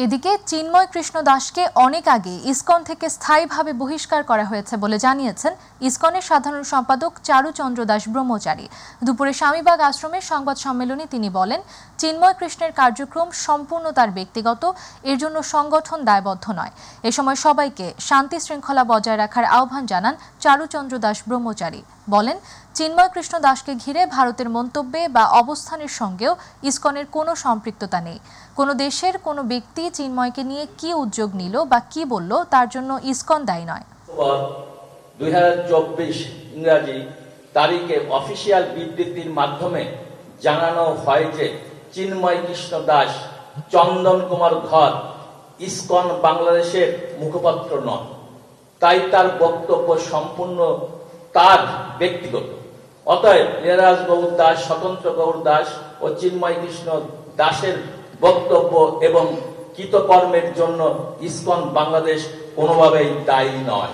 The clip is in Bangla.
এদিকে চিন্ময় কৃষ্ণ দাসকে অনেক আগে ইসকন থেকে স্থায়ীভাবে বহিষ্কার করা হয়েছে বলে জানিয়েছেন ইসকনের সাধারণ সম্পাদক চারুচন্দ্র দাস ব্রহ্মচারী। দুপুরে স্বামীবাগ আশ্রমের সংবাদ সম্মেলনে তিনি বলেন, চিন্ময় কৃষ্ণের কার্যক্রম সম্পূর্ণ তার ব্যক্তিগত, এর জন্য সংগঠন দায়বদ্ধ নয়। এ সময় সবাইকে শান্তি শৃঙ্খলা বজায় রাখার আহ্বান জানান চারুচন্দ্র দাস ব্রহ্মচারী। বলেন, চিন্ময় কৃষ্ণ দাসকে ঘিরে ভারতের মন্তব্যে বা অবস্থানের সঙ্গেও ইসকনের কোনো সম্পৃক্ততা নেই। কোনো দেশের কোনো ব্যক্তি চিন্ময়কে নিয়ে কি উদ্যোগ নিল বা কি বলল তার জন্য ইসকন দায়ী নয়। 2024 ইংরাজি তারিখে অফিসিয়াল বিবৃতির মাধ্যমে জানানো হয় যে চিন্ময় কৃষ্ণ দাস চন্দন কুমার ধর ইসকন বাংলাদেশের মুখপাত্র নন, তাই তার বক্তব্য সম্পূর্ণ তার ব্যক্তিগত। অতএব নীরাজ গৌর দাস, স্বতন্ত্র গৌর দাস ও চিন্ময় কৃষ্ণ দাসের বক্তব্য এবং কৃতকর্মের জন্য ইসকন বাংলাদেশ কোনোভাবেই দায়ী নয়।